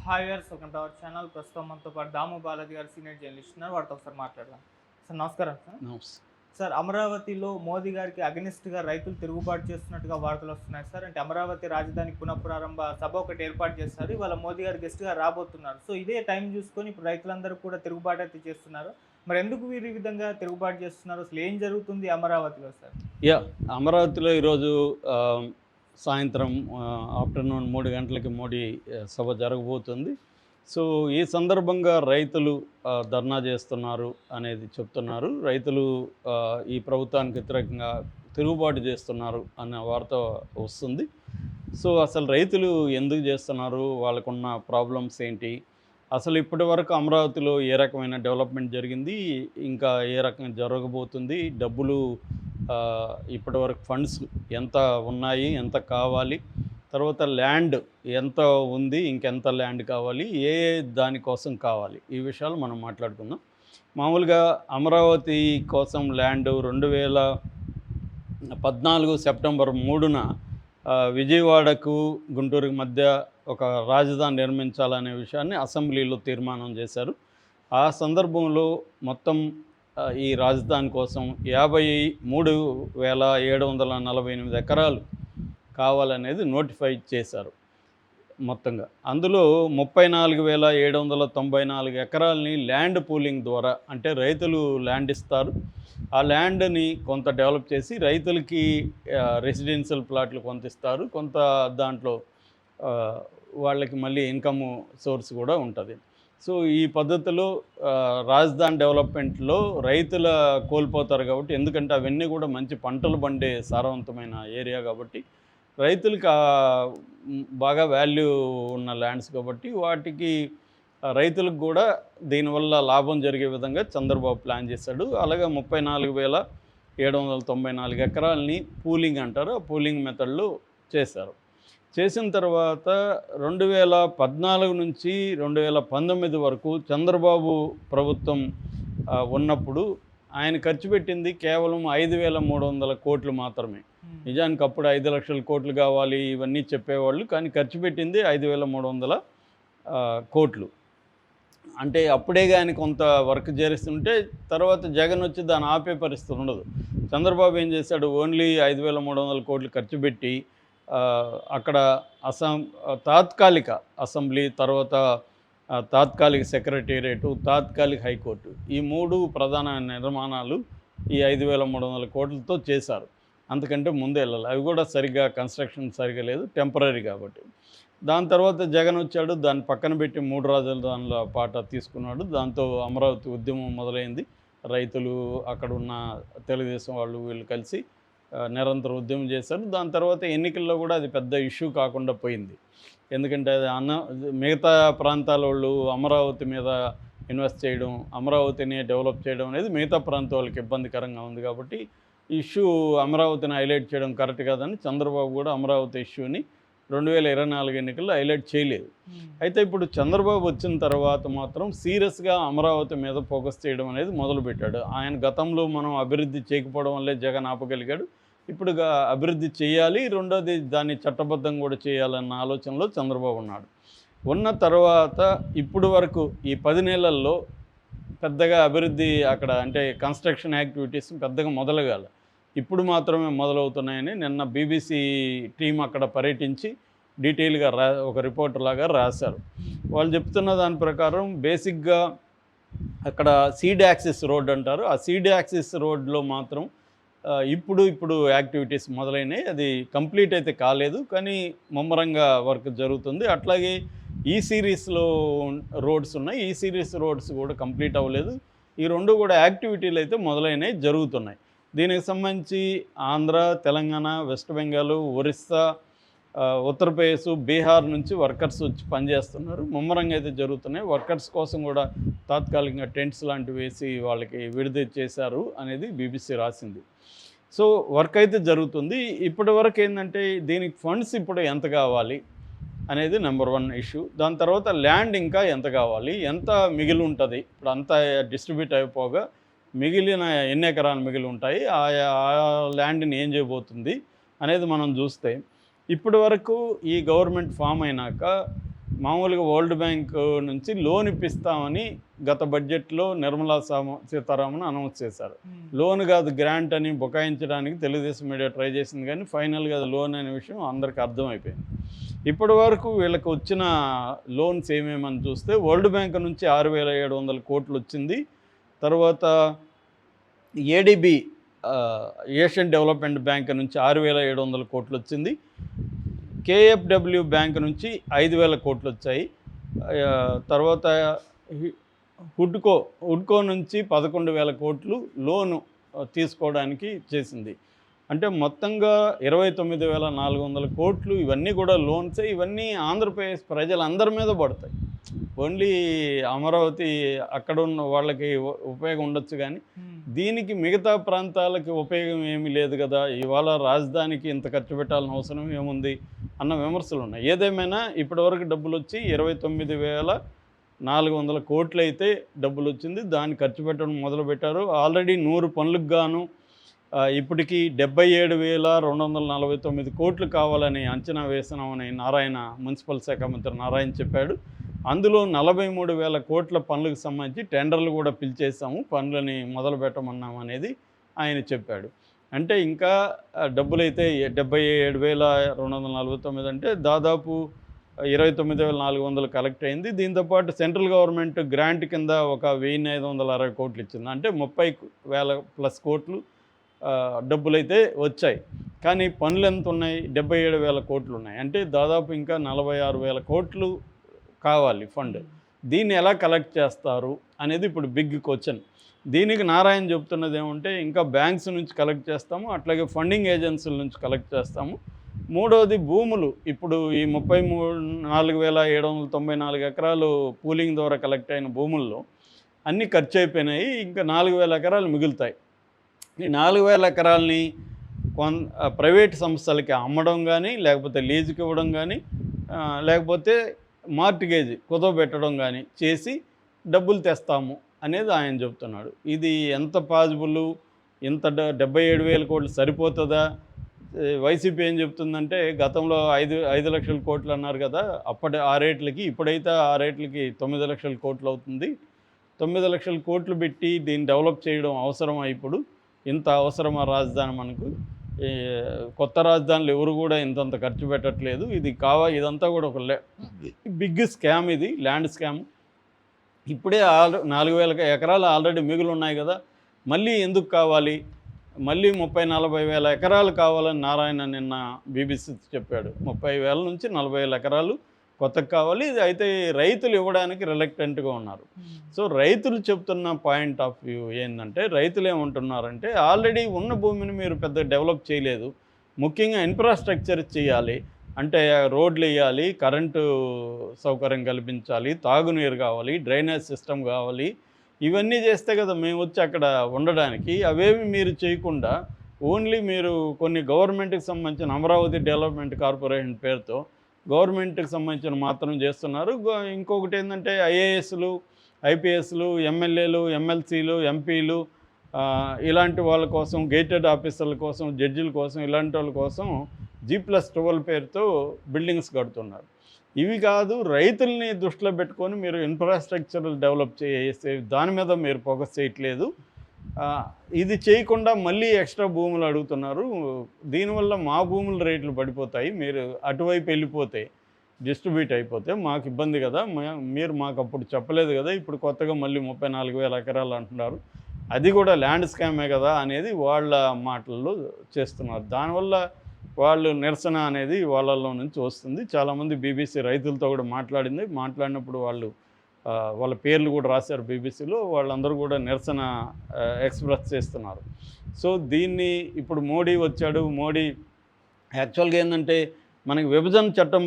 Hi viewers, welcome to our channel. ప్రస్తుతం మనతో పాటు దాము బాలాజీ గారు సీనియర్ జర్నలిస్ట్ ఉన్నారు. వారితో ఒకసారి మాట్లాడదాం. సార్ నమస్కారం. సార్ అమరావతిలో మోదీ గారికి అగనిస్ట్గా రైతులు తిరుగుబాటు చేస్తున్నట్టుగా వార్తలు వస్తున్నాయి సార్. అంటే అమరావతి రాజధాని పునఃప్రారంభ సభ ఒకటి ఏర్పాటు చేస్తారు, ఇవాళ మోదీ గారు గెస్ట్గా రాబోతున్నారు. సో ఇదే టైం చూసుకొని ఇప్పుడు రైతులందరూ కూడా తిరుగుబాటు అయితే చేస్తున్నారు. మరి ఎందుకు వీరు ఈ విధంగా తిరుగుబాటు చేస్తున్నారు? అసలు ఏం జరుగుతుంది అమరావతిలో సార్? అమరావతిలో ఈరోజు సాయంత్రం ఆఫ్టర్నూన్ 3 గంటలకి మోడీ సభ జరగబోతుంది. సో ఈ సందర్భంగా రైతులు ధర్నా చేస్తున్నారు అనేది చెప్తున్నారు. రైతులు ఈ ప్రభుత్వానికి వ్యతిరేకంగా తిరుగుబాటు చేస్తున్నారు అనే వార్త వస్తుంది. సో అసలు రైతులు ఎందుకు చేస్తున్నారు, వాళ్ళకున్న ప్రాబ్లమ్స్ ఏంటి, అసలు ఇప్పటి వరకు అమరావతిలో ఏ రకమైన డెవలప్మెంట్ జరిగింది, ఇంకా ఏ రకంగా జరగబోతుంది, డబ్బులు ఇప్పటి వరకు ఫండ్స్ ఎంత ఉన్నాయి, ఎంత కావాలి, తర్వాత ల్యాండ్ ఎంత ఉంది, ఇంకెంత ల్యాండ్ కావాలి, ఏ దానికోసం కావాలి, ఈ విషయాలు మనం మాట్లాడుకుందాం. మామూలుగా అమరావతి కోసం ల్యాండ్ 2014 సెప్టెంబర్ 3న విజయవాడకు గుంటూరుకి మధ్య ఒక రాజధాని నిర్మించాలనే విషయాన్ని అసెంబ్లీలో తీర్మానం చేశారు. ఆ సందర్భంలో మొత్తం ఈ రాజధాని కోసం 53,748 ఎకరాలు కావాలనేది నోటిఫై చేశారు మొత్తంగా. అందులో 34,794 ఎకరాలని ల్యాండ్ పూలింగ్ ద్వారా, అంటే రైతులు ల్యాండ్ ఇస్తారు, ఆ ల్యాండ్ని కొంత డెవలప్ చేసి రైతులకి రెసిడెన్షియల్ ప్లాట్లు కొంత ఇస్తారు, కొంత దాంట్లో వాళ్ళకి మళ్ళీ ఇన్కమ్ సోర్స్ కూడా ఉంటుంది. సో ఈ పద్ధతిలో రాజధాని డెవలప్మెంట్లో రైతుల కోల్పోతారు కాబట్టి, ఎందుకంటే అవన్నీ కూడా మంచి పంటలు పండే సారవంతమైన ఏరియా కాబట్టి, రైతులకి బాగా వాల్యూ ఉన్న ల్యాండ్స్ కాబట్టి వాటికి రైతులకు కూడా దీనివల్ల లాభం జరిగే విధంగా చంద్రబాబు ప్లాన్ చేశాడు. అలాగే 34,794 ఎకరాలని పూలింగ్ అంటారు, ఆ పూలింగ్ మెథడ్లో చేశారు. చేసిన తర్వాత 2014 నుంచి 2019 వరకు చంద్రబాబు ప్రభుత్వం ఉన్నప్పుడు ఆయన ఖర్చు పెట్టింది కేవలం 5,300 కోట్లు మాత్రమే. నిజానికి అప్పుడు 5 లక్షల కోట్లు కావాలి ఇవన్నీ చెప్పేవాళ్ళు, కానీ ఖర్చు పెట్టింది 5,300 కోట్లు. అంటే అప్పుడే కానీ కొంత వర్క్ చేస్తుంటే తర్వాత జగన్ వచ్చి దాన్ని ఆపే పరిస్థితి ఉండదు. చంద్రబాబు ఏం చేశాడు, ఓన్లీ 5,300 కోట్లు ఖర్చు పెట్టి అక్కడ తాత్కాలిక అసెంబ్లీ, తర్వాత తాత్కాలిక సెక్రటేరియటు, తాత్కాలిక హైకోర్టు, ఈ 3 ప్రధాన నిర్మాణాలు ఈ 5,300 కోట్లతో చేశారు. అంతకంటే ముందే వెళ్ళాలి. అవి కూడా సరిగ్గా కన్స్ట్రక్షన్ సరిగ్గా లేదు, టెంపరీ కాబట్టి. దాని తర్వాత జగన్ వచ్చాడు, దాన్ని పక్కన పెట్టి 3 రాజధానుల పాట తీసుకున్నాడు. దాంతో అమరావతి ఉద్యమం మొదలైంది. రైతులు, అక్కడ ఉన్న తెలుగుదేశం వాళ్ళు వీళ్ళు కలిసి నిరంతర ఉద్యమం చేశారు. దాని తర్వాత ఎన్నికల్లో కూడా అది పెద్ద ఇష్యూ కాకుండా పోయింది. ఎందుకంటే అది మిగతా ప్రాంతాల వాళ్ళు అమరావతి మీద ఇన్వెస్ట్ చేయడం, అమరావతిని డెవలప్ చేయడం అనేది మిగతా ప్రాంతాల వాళ్ళకి ఇబ్బందికరంగా ఉంది కాబట్టి ఇష్యూ అమరావతిని హైలైట్ చేయడం కరెక్ట్ కాదని చంద్రబాబు కూడా అమరావతి ఇష్యూని 2024 ఎన్నికల్లో హైలైట్ చేయలేదు. అయితే ఇప్పుడు చంద్రబాబు వచ్చిన తర్వాత మాత్రం సీరియస్గా అమరావతి మీద ఫోకస్ చేయడం అనేది మొదలుపెట్టాడు. ఆయన గతంలో మనం అభివృద్ధి చేయకపోవడం వల్లే జగన్ ఆపగలిగాడు. ఇప్పుడు అభివృద్ధి చేయాలి, రెండోది దాన్ని చట్టబద్ధం కూడా చేయాలన్న ఆలోచనలో చంద్రబాబు ఉన్నాడు. ఉన్న తర్వాత ఇప్పుడు వరకు ఈ 10 నెలల్లో పెద్దగా అభివృద్ధి అక్కడ, అంటే కన్స్ట్రక్షన్ యాక్టివిటీస్ పెద్దగా మొదలగాల, ఇప్పుడు మాత్రమే మొదలవుతున్నాయని నిన్న బీబీసీ టీం అక్కడ పర్యటించి డీటెయిల్గా ఒక రిపోర్ట్ లాగా రాశారు. వాళ్ళు చెప్తున్న దాని ప్రకారం బేసిక్గా అక్కడ సీడ్ యాక్సిస్ రోడ్ అంటారు, ఆ సీడ్ యాక్సిస్ రోడ్లో మాత్రం ఇప్పుడు యాక్టివిటీస్ మొదలైనవి. అది కంప్లీట్ అయితే కాలేదు, కానీ ముమ్మరంగా వర్క్ జరుగుతుంది. అట్లాగే ఈ సిరీస్లో రోడ్స్ ఉన్నాయి, ఈ సిరీస్ రోడ్స్ కూడా కంప్లీట్ అవ్వలేదు. ఈ 2 కూడా యాక్టివిటీలు అయితే మొదలైనవి జరుగుతున్నాయి. దీనికి సంబంధించి ఆంధ్ర, తెలంగాణ, వెస్ట్ బెంగాల్, ఒరిస్సా, ఉత్తరప్రదేశ్, బీహార్ నుంచి వర్కర్స్ వచ్చి పనిచేస్తున్నారు. ముమ్మరంగా అయితే జరుగుతున్నాయి. వర్కర్స్ కోసం కూడా తాత్కాలికంగా టెంట్స్ లాంటివి వేసి వాళ్ళకి విడుదల చేశారు అనేది బీబీసీ రాసింది. సో వర్క్ అయితే జరుగుతుంది. ఇప్పటి వరకు ఏంటంటే దీనికి ఫండ్స్ ఇప్పుడు ఎంత కావాలి అనేది నెంబర్ 1 ఇష్యూ. దాని తర్వాత ల్యాండ్ ఇంకా ఎంత కావాలి, ఎంత మిగిలి ఉంటుంది, ఇప్పుడు అంతా డిస్ట్రిబ్యూట్ అయిపోగా మిగిలిన ఎన్ని ఎకరాలు మిగిలి ఉంటాయి, ఆ ల్యాండ్ని ఏం చేయబోతుంది అనేది మనం చూస్తే, ఇప్పటి వరకు ఈ గవర్నమెంట్ ఫామ్ అయినాక మామూలుగా వరల్డ్ బ్యాంక్ నుంచి లోన్ ఇప్పిస్తామని గత బడ్జెట్లో నిర్మలా సీతారామన్ అనౌన్స్ చేశారు. లోన్ కాదు గ్రాంట్ అని బుకాయించడానికి తెలుగుదేశం మీడియా ట్రై చేసింది, కానీ ఫైనల్గా అది లోన్ అనే విషయం అందరికీ అర్థమైపోయింది. ఇప్పటి వరకు వీళ్ళకి వచ్చిన లోన్స్ ఏమేమని చూస్తే వరల్డ్ బ్యాంక్ నుంచి 6,700 కోట్లు వచ్చింది. తర్వాత ఏడిబి ఏషియన్ డెవలప్మెంట్ బ్యాంక్ నుంచి 6,700 కోట్లు వచ్చింది. కేఎఫ్డబ్ల్యూ బ్యాంక్ నుంచి 5,000 కోట్లు వచ్చాయి. తర్వాత హుడ్కో నుంచి 11,000 కోట్లు లోను తీసుకోవడానికి చేసింది. అంటే మొత్తంగా 29,400 కోట్లు ఇవన్నీ కూడా లోన్సే. ఇవన్నీ ఆంధ్రప్రదేశ్ ప్రజలందరి మీద పడతాయి. ఓన్లీ అమరావతి అక్కడ ఉన్న వాళ్ళకి ఉపయోగం ఉండొచ్చు, కానీ దీనికి మిగతా ప్రాంతాలకి ఉపయోగం ఏమీ లేదు కదా, ఇవాళ రాజధానికి ఇంత ఖర్చు పెట్టాల్సిన అవసరం ఏముంది అన్న విమర్శలు ఉన్నాయి. ఏదేమైనా ఇప్పటివరకు డబ్బులు వచ్చి 29,400 కోట్లు అయితే డబ్బులు వచ్చింది. దాన్ని ఖర్చు పెట్టడం మొదలుపెట్టారు. ఆల్రెడీ 100 పనులకు గాను ఇప్పటికీ 77,249 కోట్లు కావాలని అంచనా వేసినామని నారాయణ మున్సిపల్ శాఖ మంత్రి నారాయణ చెప్పాడు. అందులో 43,000 కోట్ల పనులకు సంబంధించి టెండర్లు కూడా పిలిచేసాము, పనులని మొదలు పెట్టమన్నాము అనేది ఆయన చెప్పాడు. అంటే ఇంకా డబ్బులైతే 77,249 అంటే దాదాపు 29,400 కలెక్ట్ అయింది. దీంతోపాటు సెంట్రల్ గవర్నమెంట్ గ్రాంట్ కింద ఒక 1,560 కోట్లు ఇచ్చింది. అంటే 30,000+ కోట్లు డబ్బులైతే వచ్చాయి. కానీ పనులు ఎంత ఉన్నాయి? 77,000 కోట్లు ఉన్నాయి. అంటే దాదాపు ఇంకా 46,000 కోట్లు కావాలి ఫండ్. దీన్ని ఎలా కలెక్ట్ చేస్తారు అనేది ఇప్పుడు బిగ్ క్వశ్చన్. దీనికి నారాయణ చెప్తున్నది ఏమంటే ఇంకా బ్యాంక్స్ నుంచి కలెక్ట్ చేస్తాము, అట్లాగే ఫండింగ్ ఏజెన్సీల నుంచి కలెక్ట్ చేస్తాము. మూడవది భూములు. ఇప్పుడు ఈ 34,794 ఎకరాలు పూలింగ్ ద్వారా కలెక్ట్ అయిన భూముల్లో అన్నీ ఖర్చు అయిపోయినాయి. ఇంకా 4,000 ఎకరాలు మిగులుతాయి. ఈ 4,000 ఎకరాలని ప్రైవేట్ సంస్థలకి అమ్మడం కానీ, లేకపోతే లీజుకి ఇవ్వడం కానీ, లేకపోతే మార్టిగేజ్ కుదవబెట్టడం కానీ చేసి డబ్బులు తెస్తాము అనేది ఆయన చెప్తున్నాడు. ఇది ఎంత పాజిబుల్? ఇంత 77,000 కోట్లు సరిపోతుందా? వైసీపీ ఏం చెప్తుందంటే గతంలో 5 లక్షల కోట్లు అన్నారు కదా, అప్పటి ఆ రేట్లకి ఇప్పుడైతే ఆ రేట్లకి 9 లక్షల కోట్లు అవుతుంది. 9 లక్షల కోట్లు పెట్టి దీన్ని డెవలప్ చేయడం అవసరమా? ఇప్పుడు ఇంత అవసరమా రాజధాని మనకు? కొత్త రాజధానులు ఎవరు కూడా ఇంతంత ఖర్చు పెట్టట్లేదు. ఇదంతా కూడా ఒక బిగ్ స్కామ్, ఇది ల్యాండ్ స్కామ్. ఇప్పుడే 4,000 ఎకరాలు ఆల్రెడీ మిగులు ఉన్నాయి కదా, మళ్ళీ ఎందుకు కావాలి? మళ్ళీ 30,000-40,000 ఎకరాలు కావాలని నారాయణ నిన్న బీబీసీ చెప్పాడు. 30,000 నుంచి 40,000 ఎకరాలు కొత్తగా కావాలి. ఇది అయితే రైతులు ఇవ్వడానికి రిలక్టెంట్గా ఉన్నారు. సో రైతులు చెప్తున్న పాయింట్ ఆఫ్ వ్యూ ఏంటంటే, రైతులు ఏమంటున్నారంటే ఆల్రెడీ ఉన్న భూమిని మీరు పెద్ద డెవలప్ చేయలేదు, ముఖ్యంగా ఇన్ఫ్రాస్ట్రక్చర్ చేయాలి అంటే రోడ్లు వేయాలి, కరెంటు సౌకర్యం కల్పించాలి, తాగునీరు కావాలి, డ్రైనేజ్ సిస్టమ్ కావాలి. ఇవన్నీ చేస్తే కదా మేము వచ్చి అక్కడ ఉండడానికి. అవేమి మీరు చేయకుండా ఓన్లీ మీరు కొన్ని గవర్నమెంట్కి సంబంధించిన అమరావతి డెవలప్మెంట్ కార్పొరేషన్ పేరుతో గవర్నమెంట్కి సంబంధించిన మాత్రం చేస్తున్నారు. ఇంకొకటి ఏంటంటే ఐఏఎస్లు, ఐపీఎస్లు, ఎమ్మెల్యేలు, ఎమ్మెల్సీలు, ఎంపీలు, ఇలాంటి వాళ్ళ కోసం, గేటెడ్ ఆఫీసర్ల కోసం, జడ్జిల కోసం, ఇలాంటి వాళ్ళ కోసం G+12 పేరుతో బిల్డింగ్స్ కడుతున్నారు. ఇవి కాదు, రైతుల్ని దృష్టిలో పెట్టుకొని మీరు ఇన్ఫ్రాస్ట్రక్చర్ డెవలప్ చేసే దాని మీద మీరు ఫోకస్ చేయట్లేదు. ఇది చేయకుండా మళ్ళీ ఎక్స్ట్రా భూములు అడుగుతున్నారు. దీనివల్ల మా భూముల రేట్లు పడిపోతాయి, మీరు అటువైపు వెళ్ళిపోతే డిస్ట్రిబ్యూట్ అయిపోతే మాకు ఇబ్బంది కదా, మీరు మాకు అప్పుడు చెప్పలేదు కదా, ఇప్పుడు కొత్తగా మళ్ళీ 34,000 ఎకరాలు అంటున్నారు, అది కూడా ల్యాండ్ స్కామే కదా అనేది వాళ్ళ మాటల్లో చేస్తున్నారు. దానివల్ల వాళ్ళు నిరసన అనేది వాళ్ళల్లో నుంచి వస్తుంది. చాలామంది బీబీసీ రైతులతో కూడా మాట్లాడినప్పుడు వాళ్ళ పేర్లు కూడా రాశారు బీబీసీలో. వాళ్ళందరూ కూడా నిరసన ఎక్స్ప్రెస్ చేస్తున్నారు. సో దీన్ని ఇప్పుడు మోడీ వచ్చాడు. మోడీ యాక్చువల్గా ఏంటంటే మనకి విభజన చట్టం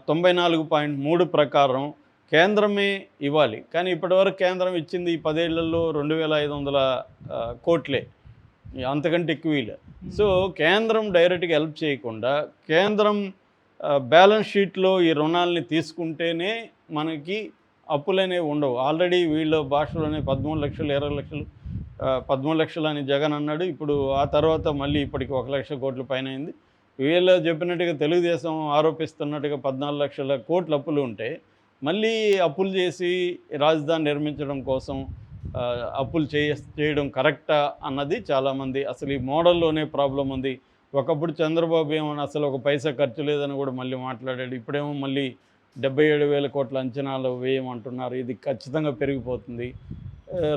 94.3 ప్రకారం కేంద్రమే ఇవ్వాలి, కానీ ఇప్పటివరకు కేంద్రం ఇచ్చింది ఈ 10 ఏళ్లలో 2,500 కోట్లే, అంతకంటే ఎక్కువ. సో కేంద్రం డైరెక్ట్గా హెల్ప్ చేయకుండా కేంద్రం బ్యాలెన్స్ షీట్లో ఈ రుణాలని తీసుకుంటేనే మనకి అప్పులనేవి ఉండవు. ఆల్రెడీ వీళ్ళ భాషలోనే 13 లక్షలు, 20 లక్షలు, 13 లక్షలు అని జగన్ అన్నాడు. ఇప్పుడు ఆ తర్వాత మళ్ళీ ఇప్పటికి 1 లక్ష కోట్ల పైన అయింది. వీళ్ళు చెప్పినట్టుగా తెలుగుదేశం ఆరోపిస్తున్నట్టుగా 14 లక్షల కోట్ల అప్పులు ఉంటే మళ్ళీ అప్పులు చేసి రాజధాని నిర్మించడం కోసం అప్పులు చేయడం కరెక్టా అన్నది చాలామంది అసలు ఈ మోడల్లోనే ప్రాబ్లం ఉంది. ఒకప్పుడు చంద్రబాబు ఏమన్నా అసలు ఒక పైసా ఖర్చు లేదని కూడా మళ్ళీ మాట్లాడాడు. ఇప్పుడేమో మళ్ళీ 77,000 కోట్ల అంచనాలు వేయమంటున్నారు. ఇది ఖచ్చితంగా పెరిగిపోతుంది.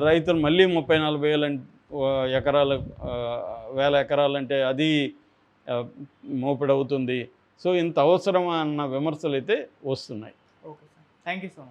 రైతులు మళ్ళీ 30-40 ఎకరాలు వేల ఎకరాలంటే అది మోపిడవుతుంది. సో ఇంత అవసరమా అన్న విమర్శలు అయితే వస్తున్నాయి. Okay sir, thank you so much.